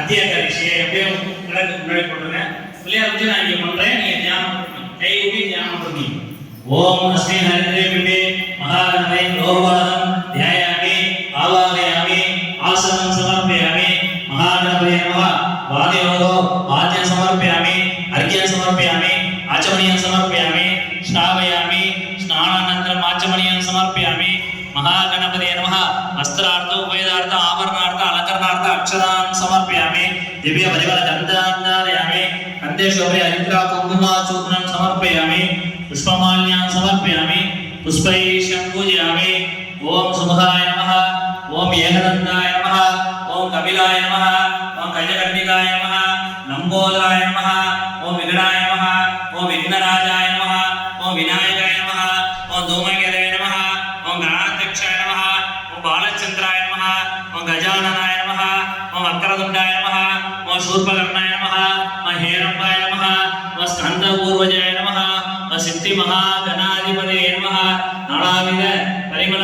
மத்திய எப்படியோ முன்னாடி போட்டுருங்க. பிள்ளையார் வச்சு நான் இங்கே பண்றேன், நீங்க தியானம் பண்ணுங்க. கை ஊட்டி தியானம் பண்ணுங்க. ஓம் அஸ்மி ஹரித்ரே பிம்பே மகாகணபதே லோகபாலம் தியாயாமி ஆவாகயாமி ஆசனம் சமர்ப்பயாமி மகாகணபதே நமः வாதியோகோ வாத்யம் சமர்ப்பயாமி அர்க்யம் சமர்ப்பயாமி ஆச்சமணியம் சமர்ப்பயாமி ஸ்நாவயாமி ஸ்நானானந்தரம் ஆச்சமணியம் சமர்ப்பயாமி महागणपते नमः वस्त्रार्थ उभयदार्थ आभरणार्थ अलंकरणार्थ अक्षरान् समर्पयामि दिव्य परिमल गन्धान् धारयामि कंठे शोभे हरिद्रा कुङ्कुमा चूर्णं समर्पयामि पुष्पमाल्यान् समर्पयामि पुष्पैः पूजयामि ओम सुमुखाय नमः ओम एकदन्ताय नमः ओम कपिलाय नमः ओम गजकर्णिकाय नमः लंबोदराय नमः ओम विघ्नाय नमः ओम विघ्नराजाय नमः ओम विनायकाय नमः ओम धूमकेतवे नमः ओम गणाध्यक्षाय नमः ओम बालचंद्राय नमः ओम गजाननाय नमः ओम वक्रतुंडाय नमः ओम शूर्पकर्णाय नमः ओम हेरंबाय नमः ओम स्कंदपूर्वजाय नमः ओम सिद्धि महागणाधिपतये नमः नानाविध